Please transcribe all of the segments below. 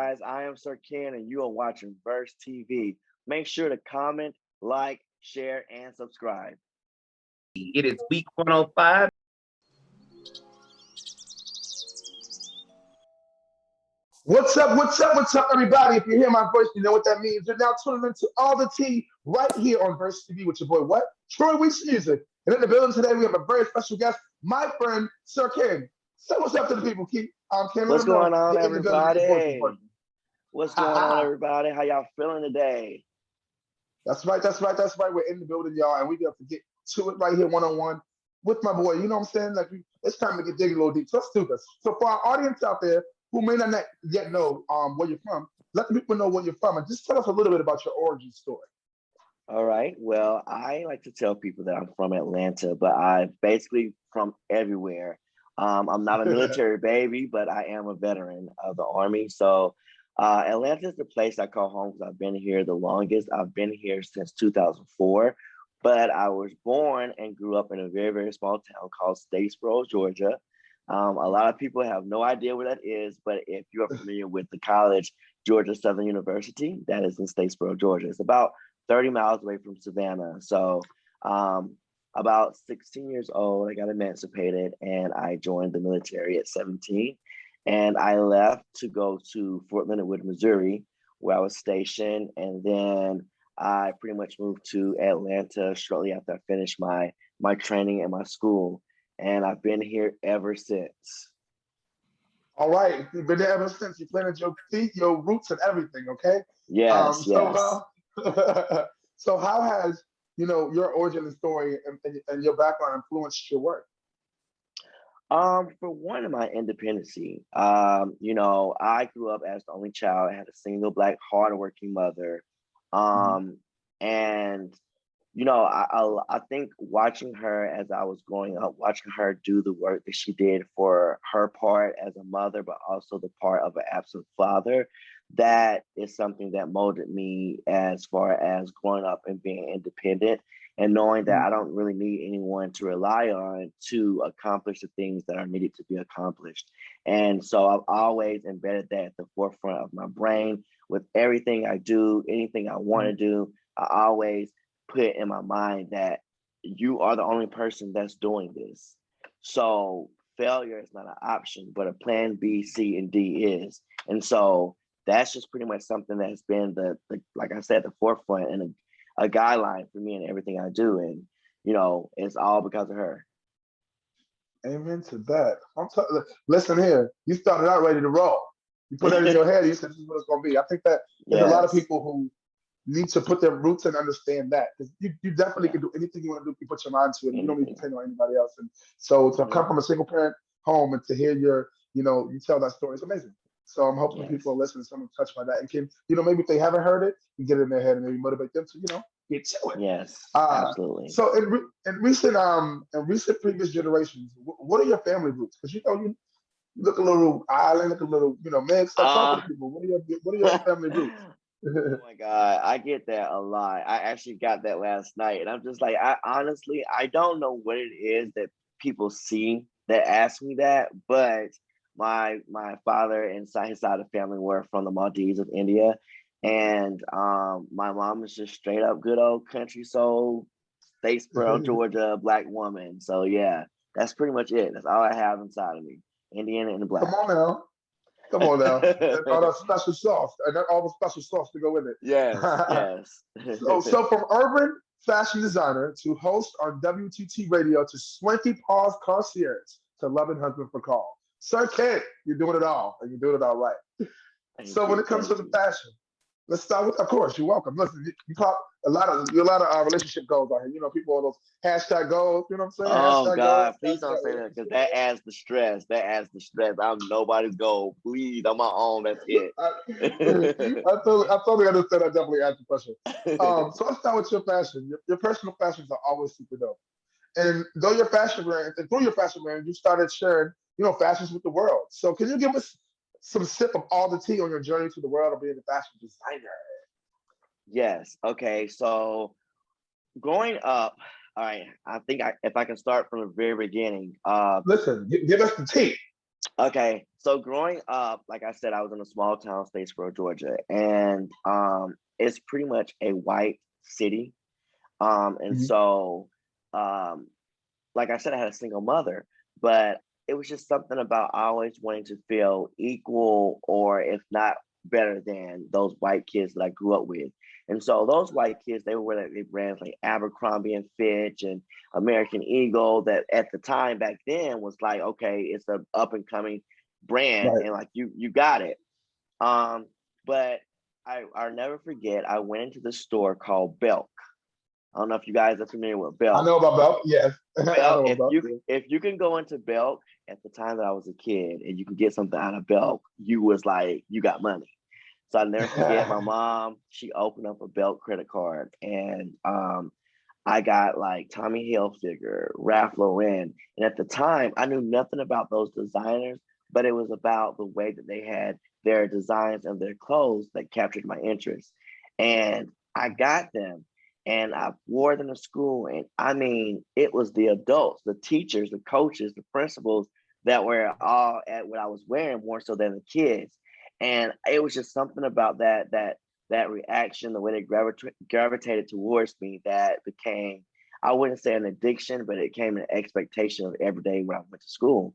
guys. I am Sir Ken, and you are watching Verse TV. Make sure to comment, like, share, and subscribe. It is week 105. What's up, everybody? If you hear my voice, you know what that means. You're now tuning into All the Tea right here on Verse TV with your boy, what? Troy Weeks Music. And in the building today, we have a very special guest, my friend, Sir Ken. Say what's up to the people, Keith. Ken, What's going on, you're in the building, your voice is everybody? working. What's going on, everybody? How y'all feeling today? That's right. We're in the building, y'all, and we got to get to it right here one-on-one with my boy. You know what I'm saying? Like, it's time to get digging a little deep. So let's do this. So for our audience out there who may not yet know where you're from, let the people know where you're from, and just tell us a little bit about your origin story. All right. Well, I like to tell people that I'm from Atlanta, but I'm basically from everywhere. I'm not a military baby, but I am a veteran of the Army. So Atlanta is the place I call home because I've been here the longest. I've been here since 2004, but I was born and grew up in a very, very small town called Statesboro, Georgia. A lot of people have no idea where that is, but if you are familiar with the college, Georgia Southern University, that is in Statesboro, Georgia. It's about 30 miles away from Savannah. So about 16 years old, I got emancipated and I joined the military at 17. And I left to go to Fort Leonard Wood, Missouri, where I was stationed. And then I pretty much moved to Atlanta shortly after I finished my training and my school. And I've been here ever since. All right, you've been there ever since. You planted your feet, your roots, and everything. Okay. Yes, yes. So how has your origin story and your background influenced your work? For one of my independency, I grew up as the only child. I had a single black, hardworking mother. And I think watching her as I was growing up, watching her do the work that she did for her part as a mother, but also the part of an absent father, that is something that molded me as far as growing up and being independent and knowing that I don't really need anyone to rely on to accomplish the things that are needed to be accomplished. And so I've always embedded that at the forefront of my brain with everything I do, anything I want to do. I always put in my mind that you are the only person that's doing this. So failure is not an option, but a plan B, C, and D is. And so that's just pretty much something that's been the like I said, the forefront and a guideline for me in everything I do. And it's all because of her. Amen to that. Listen here, you started out ready to roll. You put that in your head. You said this is what it's going to be. I think that there's a lot of people who need to put their roots and understand that, because you definitely can do anything you want to do. You put your mind to it. You don't need to depend on anybody else. And so to come from a single parent home and to hear you tell that story, it's amazing. So I'm hoping people are listening, someone touched by that, and can maybe if they haven't heard it, you get it in their head and maybe motivate them to get to it. Yes, absolutely. So in recent previous generations, what are your family roots? Because you look a little island, look a little mixed. Talk to people. What are your family roots? Oh my God, I get that a lot. I actually got that last night, and I'm just like, I don't know what it is that people see that ask me that, but my father and his side of the family were from the Maldives of India, and my mom is just straight up good old country soul, Statesboro, Georgia, black woman. So yeah, that's pretty much it. That's all I have inside of me, Indiana and the black. Come on now. And all that special sauce. And all the special sauce to go with it. Yes. So from urban fashion designer to host on WTT radio to swanky paws concierge to loving husband for call. Sir Ken, you're doing it all. And you're doing it all right. So when it comes to the fashion, let's start with, of course, you're welcome. Listen, you pop a lot of relationship goals out here. People, all those hashtag goals, you know what I'm saying? Oh hashtag God, goals, please don't say that, because that adds the stress. I'm nobody's goal. Please, I'm my own. That's it. I totally understand. I definitely asked the question. So let's start with your fashion. Your personal fashions are always super dope. And through your fashion brand, you started sharing, fashions with the world. So can you give us some sip of all the tea on your journey to the world of being a fashion designer? Yes. Okay. So growing up, all right, I think if I can start from the very beginning. Listen, give us the tea. Okay, so growing up, like I said, I was in a small town, Statesboro, Georgia, and it's pretty much a white city. And Mhm. so, um, like I said, I had a single mother, but it was just something about always wanting to feel equal, or if not better than those white kids that I grew up with. And so those white kids, they were wearing like brands like Abercrombie and Fitch and American Eagle. That at the time back then was like, okay, it's an up and coming brand, Right. and like you got it. Um, but I'll never forget. I went into the store called Belk. I don't know if you guys are familiar with I Belk. know about Belk. Yes, I Belk, know about Belk. Yeah. if you can go into Belk at the time that I was a kid and you can get something out of Belk, you was like you got money. So I never forget my mom. She opened up a Belk credit card, and I got like Tommy Hilfiger, Ralph Lauren, and at the time I knew nothing about those designers, but it was about the way that they had their designs and their clothes that captured my interest, and I got them and I wore them to school. And I mean, it was the adults, the teachers, the coaches, the principals that were all at what I was wearing more so than the kids. And it was just something about that reaction, the way they gravitated towards me, that became, I wouldn't say an addiction, but it became an expectation of every day when I went to school.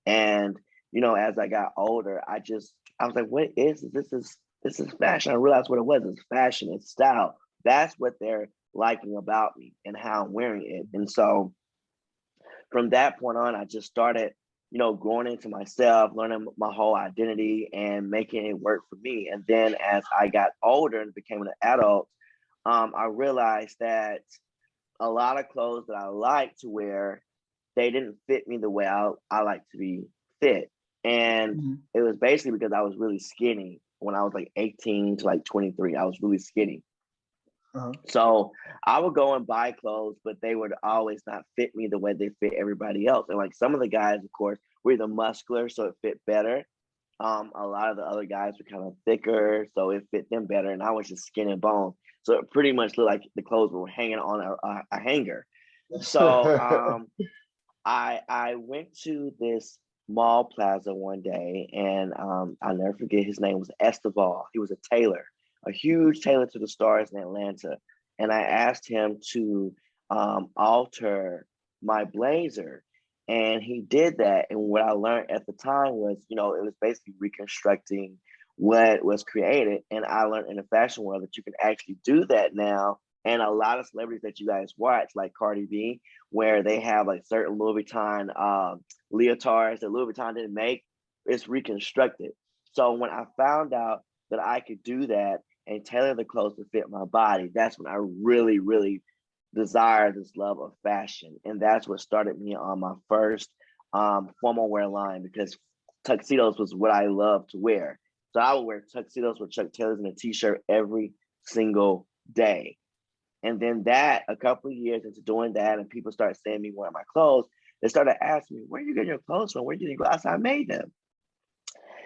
And as I got older, I was like, what is this? This is fashion. I realized what it was. It's fashion, it's style. That's what they're liking about me and how I'm wearing it. And so from that point on, I just started, growing into myself, learning my whole identity and making it work for me. And then as I got older and became an adult, I realized that a lot of clothes that I like to wear, they didn't fit me the way I like to be fit. And Mhm. it was basically because I was really skinny when I was like 18 to like 23. I was really skinny. Uh-huh. So I would go and buy clothes, but they would always not fit me the way they fit everybody else. And like some of the guys, of course, were either muscular, so it fit better. A lot of the other guys were kind of thicker, so it fit them better. And I was just skin and bone. So it pretty much looked like the clothes were hanging on a hanger. So I went to this mall plaza one day, and I'll never forget. His name was Esteval. He was a tailor, a huge tailor to the stars in Atlanta. And I asked him to alter my blazer, and he did that. And what I learned at the time was, it was basically reconstructing what was created. And I learned in the fashion world that you can actually do that now. And a lot of celebrities that you guys watch, like Cardi B, where they have like certain Louis Vuitton leotards that Louis Vuitton didn't make. It's reconstructed. So when I found out that I could do that and tailor the clothes to fit my body, that's when I really, really desired this love of fashion. And that's what started me on my first formal wear line, because tuxedos was what I loved to wear. So I would wear tuxedos with Chuck Taylors and a t-shirt every single day. And then that, a couple of years into doing that, and people started seeing me wearing my clothes, they started asking me, "Where are you getting your clothes from? Where did you go?" I said, "I made them."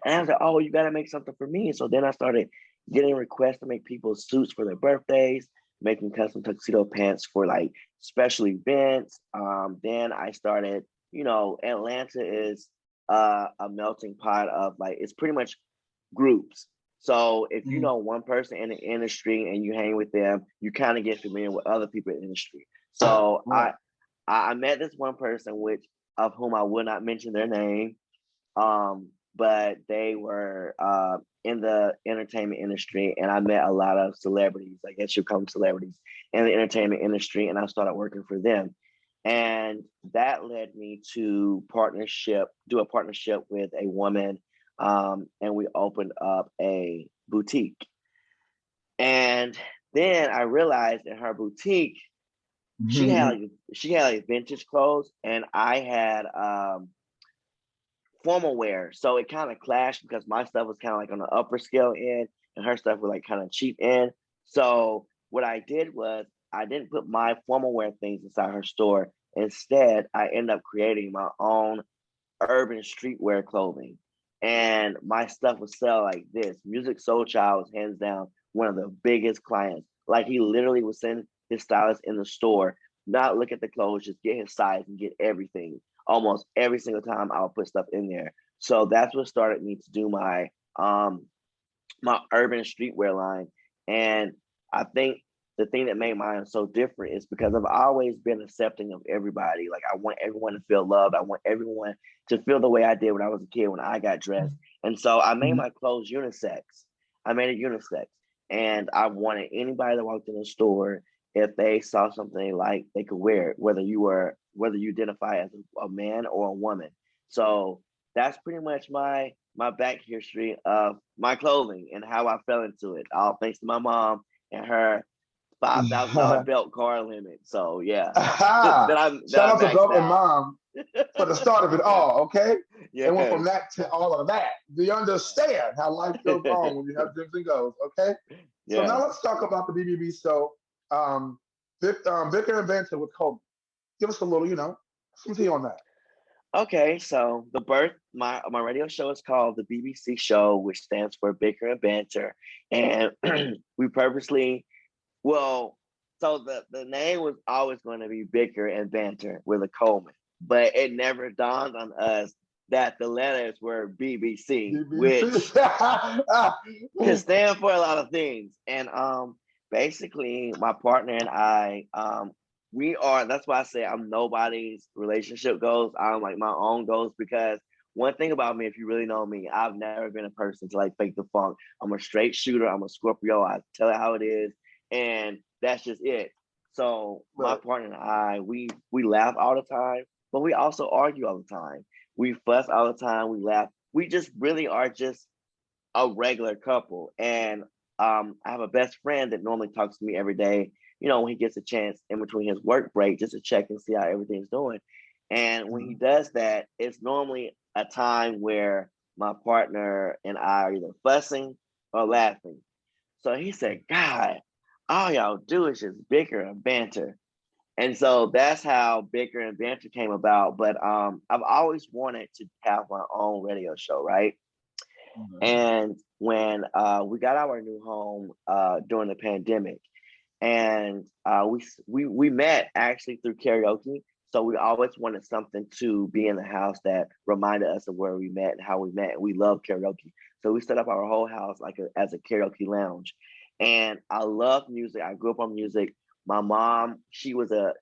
And I was like, "Oh, you got to make something for me." So then I started getting requests to make people suits for their birthdays, making custom tuxedo pants for like special events. Then I started, Atlanta is a melting pot of like, it's pretty much groups. So if you Mhm. know one person in the industry and you hang with them, you kind of get familiar with other people in the industry. So Right. I met this one person, which of whom I will not mention their name, but they were in the entertainment industry, and I met a lot of celebrities. I guess you call them celebrities in the entertainment industry, and I started working for them. And that led me to do a partnership with a woman, and we opened up a boutique. And then I realized in her boutique, she had Mhm. like she had like vintage clothes, and I had formal wear. So it kind of clashed because my stuff was kind of like on the upper scale end, and her stuff was like kind of cheap end. So what I did was I didn't put my formal wear things inside her store. Instead, I ended up creating my own urban streetwear clothing. And my stuff would sell like this. Music Soul Child was hands down one of the biggest clients. Like he literally would send his stylist in the store, not look at the clothes, just get his size and get everything. Almost every single time I would put stuff in there. So that's what started me to do my urban streetwear line. And I think the thing that made mine so different is because I've always been accepting of everybody. Like I want everyone to feel loved. I want everyone to feel the way I did when I was a kid when I got dressed. And so I made my clothes unisex. I made it unisex. And I wanted anybody that walked in the store, if they saw something they liked, they could wear it, whether you identify as a man or a woman. So that's pretty much my back history of my clothing and how I fell into it. All thanks to my mom and her $5,000 belt car limit. So yeah, Aha! that Shout I out to maxed Belt and out. Mom for the start of it all, okay? It went from Yes. that to all of that. Do you understand how life goes on when you have dreams and goals, okay? So now Yes. let's talk about the BBB show. Vicar and Banter with Kobe. Give us a little, some tea on that. Okay, so my radio show is called the BBC Show, which stands for Bicker and Banter, and we purposely well, so the name was always going to be Bicker and Banter with a Coleman, but it never dawned on us that the letters were BBC, which could BBC. stand for a lot of things. And basically my partner and I, we are, that's why I say I'm nobody's relationship goals. I'm like my own goals, because one thing about me, if you really know me, I've never been a person to like fake the funk. I'm a straight shooter. I'm a Scorpio. I tell it how it is, and that's just it. So my Right. partner and I, we laugh all the time, but we also argue all the time. We fuss all the time. We laugh. We just really are just a regular couple. And I have a best friend that normally talks to me every day, when he gets a chance in between his work break, just to check and see how everything's doing. And when he does that, it's normally a time where my partner and I are either fussing or laughing. So he said, God, all y'all do is just bicker and banter. And so that's how Bicker and Banter came about. But I've always wanted to have my own radio show, right? And when we got our new home during the pandemic, and we met actually through karaoke. So we always wanted something to be in the house that reminded us of where we met and how we met. And we love karaoke, so we set up our whole house as a karaoke lounge. And I love music. I grew up on music. My mom, she wanted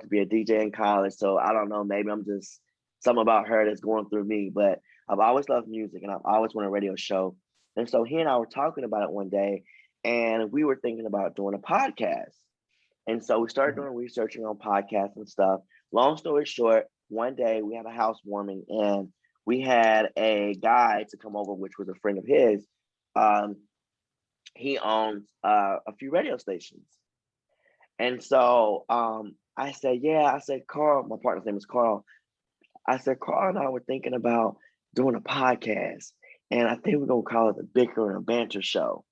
to be a DJ in college. So I don't know, maybe I'm just something about her that's going through me. But I've always loved music, and I've always wanted a radio show. And so he and I were talking about it one day, and we were thinking about doing a podcast. And so we started doing researching on podcasts and stuff. Long story short, one day we had a housewarming, and we had a guy to come over, which was a friend of his. Um, he owns a few radio stations. And so I said, yeah, I said, Carl, my partner's name is Carl. I said, Carl and I were thinking about doing a podcast, and I think we're going to call it the Bicker and Banter Show.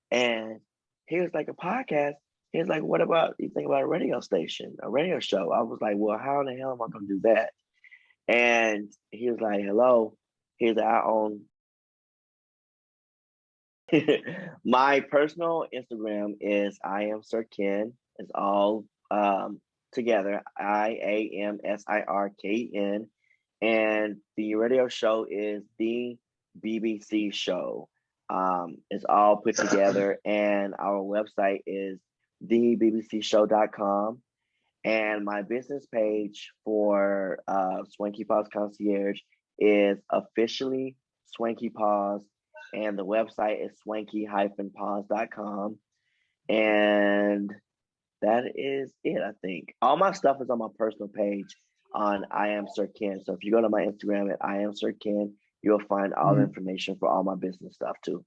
And he was like, a podcast? He was like, what about, you think about a radio station, a radio show? I was like, well, how in the hell am I going to do that? And he was like, hello. Here's our own. My personal Instagram is I am Sir Ken. It's all together. IAMSIRKN. And the radio show is the BBC Show. It's all put together, and our website is thebbcshow.com. And my business page for Swanky Paws Concierge is officially Swanky Paws, and the website is swanky-paws.com. And that is it, I think. All my stuff is on my personal page on I Am Sir Ken. So if you go to my Instagram at I Am Sir Ken, you'll find all the information for all my business stuff too.